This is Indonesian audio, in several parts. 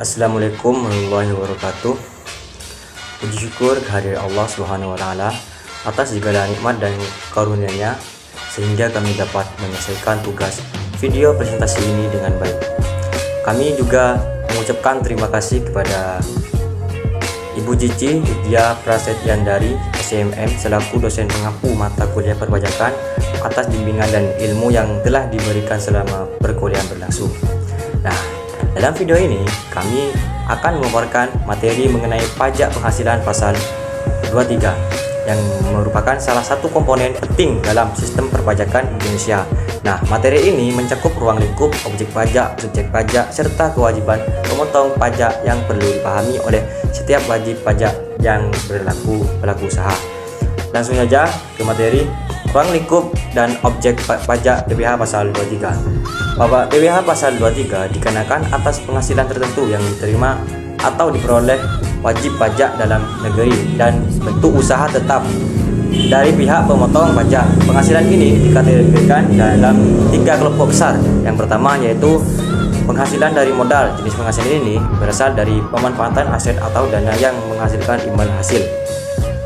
Assalamualaikum warahmatullahi wabarakatuh. Puji syukur kehadirat Allah Subhanahu wa taala atas segala nikmat dan karunia-Nya sehingga kami dapat menyelesaikan tugas video presentasi ini dengan baik. Kami juga mengucapkan terima kasih kepada Ibu Cici Widya Prasetyandari SMM selaku dosen pengampu mata kuliah perpajakan atas bimbingan dan ilmu yang telah diberikan selama perkuliahan berlangsung. Nah, dalam video ini kami akan memaparkan materi mengenai pajak penghasilan pasal 23 yang merupakan salah satu komponen penting dalam sistem perpajakan Indonesia. Nah, materi ini mencakup ruang lingkup objek pajak, subjek pajak, serta kewajiban pemotong pajak yang perlu dipahami oleh setiap wajib pajak yang pelaku usaha. Langsung saja ke materi ruang lingkup dan objek pajak PPh pasal 23. Bahwa PPh pasal 23 dikenakan atas penghasilan tertentu yang diterima atau diperoleh wajib pajak dalam negeri dan bentuk usaha tetap dari pihak pemotong pajak. Penghasilan ini dikategorikan dalam 3 kelompok besar. Yang pertama yaitu penghasilan dari modal. Jenis penghasilan ini berasal dari pemanfaatan aset atau dana yang menghasilkan imbal hasil.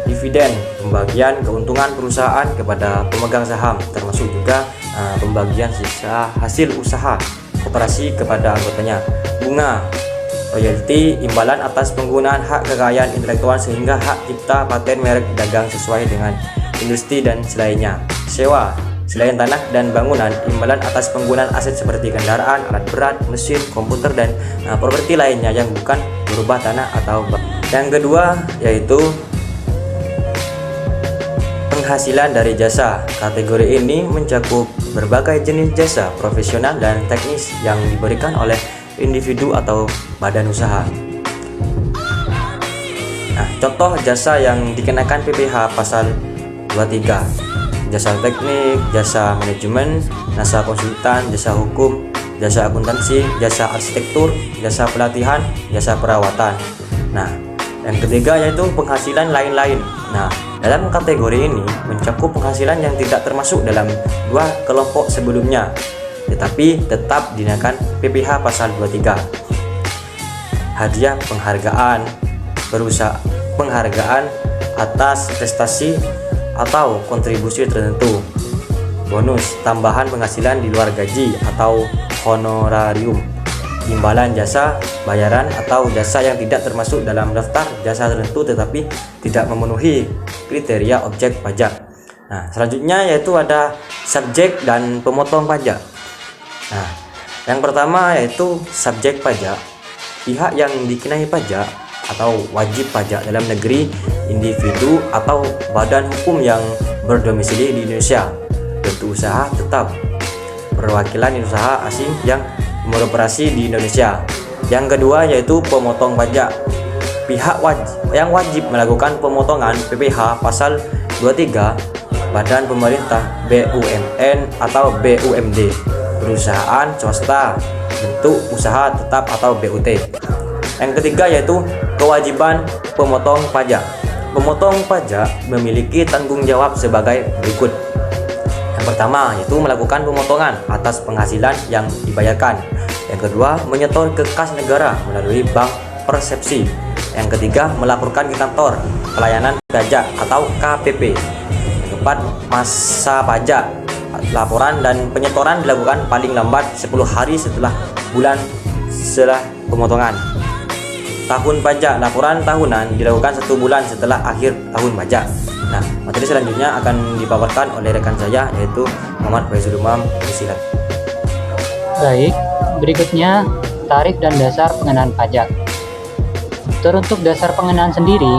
Dividen, pembagian keuntungan perusahaan kepada pemegang saham, termasuk juga pembagian sisa hasil usaha koperasi kepada anggotanya. Bunga, royalti, imbalan atas penggunaan hak kekayaan intelektual sehingga hak cipta, paten, merek, dagang sesuai dengan industri dan selainnya. Sewa, selain tanah dan bangunan, imbalan atas penggunaan aset seperti kendaraan, alat berat, mesin, komputer, dan properti lainnya yang bukan berubah tanah atau bank. Yang kedua yaitu penghasilan dari jasa. Kategori ini mencakup berbagai jenis jasa profesional dan teknis yang diberikan oleh individu atau badan usaha. Nah, contoh jasa yang dikenakan PPh pasal 23: jasa teknik, jasa manajemen, jasa konsultan, jasa hukum, jasa akuntansi, jasa arsitektur, jasa pelatihan, jasa perawatan. Nah, yang ketiga yaitu penghasilan lain-lain. Nah, dalam kategori ini mencakup penghasilan yang tidak termasuk dalam 2 kelompok sebelumnya, tetapi tetap dikenakan PPh pasal 23. Hadiah penghargaan, penghargaan atas prestasi atau kontribusi tertentu, bonus, tambahan penghasilan di luar gaji atau honorarium, imbalan jasa, bayaran atau jasa yang tidak termasuk dalam daftar jasa tertentu tetapi tidak memenuhi kriteria objek pajak. Nah, selanjutnya yaitu ada subjek dan pemotong pajak. Nah, yang pertama yaitu subjek pajak. Pihak yang dikenai pajak atau wajib pajak dalam negeri, individu atau badan hukum yang berdomisili di Indonesia, bentuk usaha tetap, perwakilan usaha asing yang beroperasi di Indonesia. Yang kedua yaitu pemotong pajak. Pihak yang wajib melakukan pemotongan PPh pasal 23 badan pemerintah, BUMN atau BUMD, perusahaan swasta, bentuk usaha tetap atau BUT. Yang ketiga yaitu kewajiban pemotong pajak. Pemotong pajak memiliki tanggung jawab sebagai berikut. Yang pertama yaitu melakukan pemotongan atas penghasilan yang dibayarkan. Yang kedua, menyetor ke kas negara melalui bank persepsi. Yang ketiga, melaporkan ke kantor pelayanan pajak atau KPP. Yang keempat, masa pajak. Laporan dan penyetoran dilakukan paling lambat 10 hari setelah pemotongan. Tahun pajak, laporan tahunan dilakukan 1 bulan setelah akhir tahun pajak. Nah, materi selanjutnya akan dipaparkan oleh rekan saya yaitu Muhammad Faizul Umam. Silakan. Baik, berikutnya tarif dan dasar pengenaan pajak. Teruntuk dasar pengenaan sendiri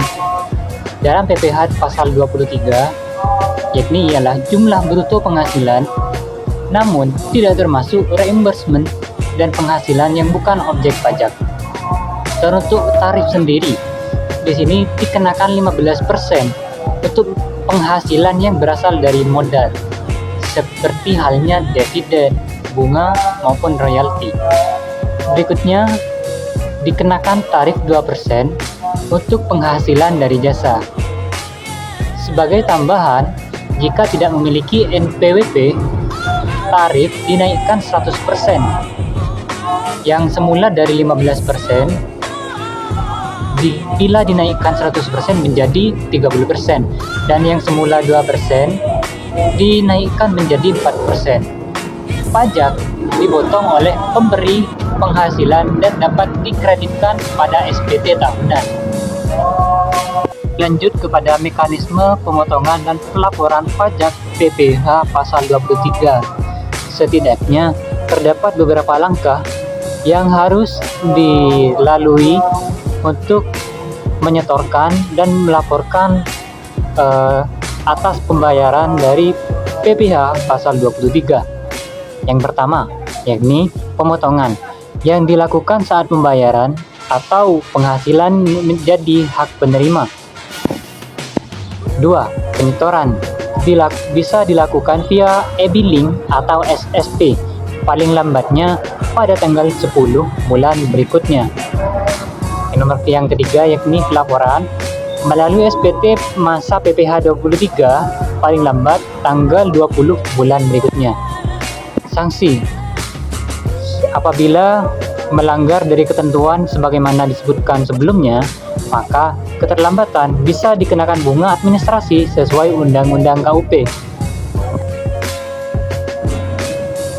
dalam PPh pasal 23 yakni ialah jumlah bruto penghasilan namun tidak termasuk reimbursement dan penghasilan yang bukan objek pajak. Teruntuk tarif sendiri di sini dikenakan 15% untuk penghasilan yang berasal dari modal seperti halnya dividen, bunga maupun royalti. Berikutnya dikenakan tarif 2% untuk penghasilan dari jasa. Sebagai tambahan, jika tidak memiliki NPWP, tarif dinaikkan 100%. yang semula dari 15%, bila dinaikkan 100% menjadi 30%, dan yang semula 2% dinaikkan menjadi 4%. Pajak dipotong oleh pemberi penghasilan dan dapat dikreditkan pada SPT tahunan. Lanjut kepada mekanisme pemotongan dan pelaporan pajak PPh pasal 23. Setidaknya terdapat beberapa langkah yang harus dilalui untuk menyetorkan dan melaporkan atas pembayaran dari PPh pasal 23. Yang pertama, yakni pemotongan yang dilakukan saat pembayaran atau penghasilan menjadi hak penerima. 2. Penyetoran bisa dilakukan via e-billing atau SSP, paling lambatnya pada tanggal 10 bulan berikutnya. Yang ketiga yakni pelaporan melalui SPT masa PPh 23 paling lambat tanggal 20 bulan berikutnya. Sanksi apabila melanggar dari ketentuan sebagaimana disebutkan sebelumnya, maka keterlambatan bisa dikenakan bunga administrasi sesuai Undang-Undang KUP.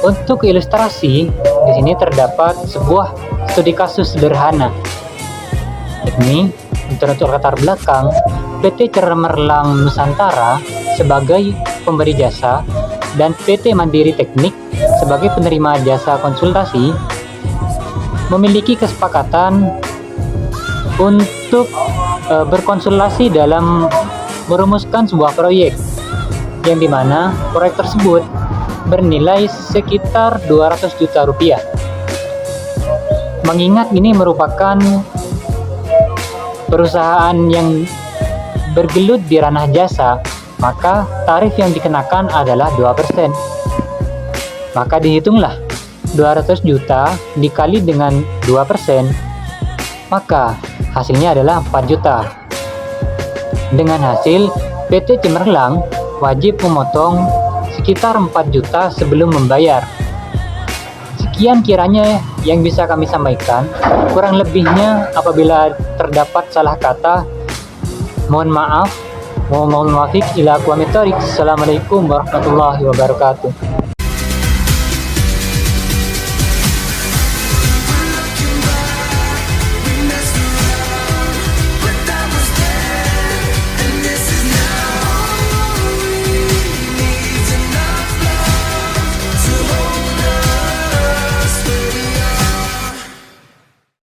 Untuk ilustrasi, di sini terdapat sebuah studi kasus sederhana, yakni untuk latar belakang PT Cemerlang Nusantara sebagai pemberi jasa dan PT Mandiri Teknik sebagai penerima jasa konsultasi memiliki kesepakatan untuk berkonsultasi dalam merumuskan sebuah proyek, yang dimana proyek tersebut bernilai sekitar 200 juta rupiah. Mengingat ini merupakan perusahaan yang bergelut di ranah jasa, maka tarif yang dikenakan adalah 2%. Maka dihitunglah 200 juta dikali dengan 2%, maka hasilnya adalah 4 juta. Dengan hasil, PT Cemerlang wajib memotong sekitar 4 juta sebelum membayar. Sekian kiranya yang bisa kami sampaikan. Kurang lebihnya apabila terdapat salah kata, mohon maaf. Mohon maaf ila aqwamit thoriq. Assalamualaikum warahmatullahi wabarakatuh.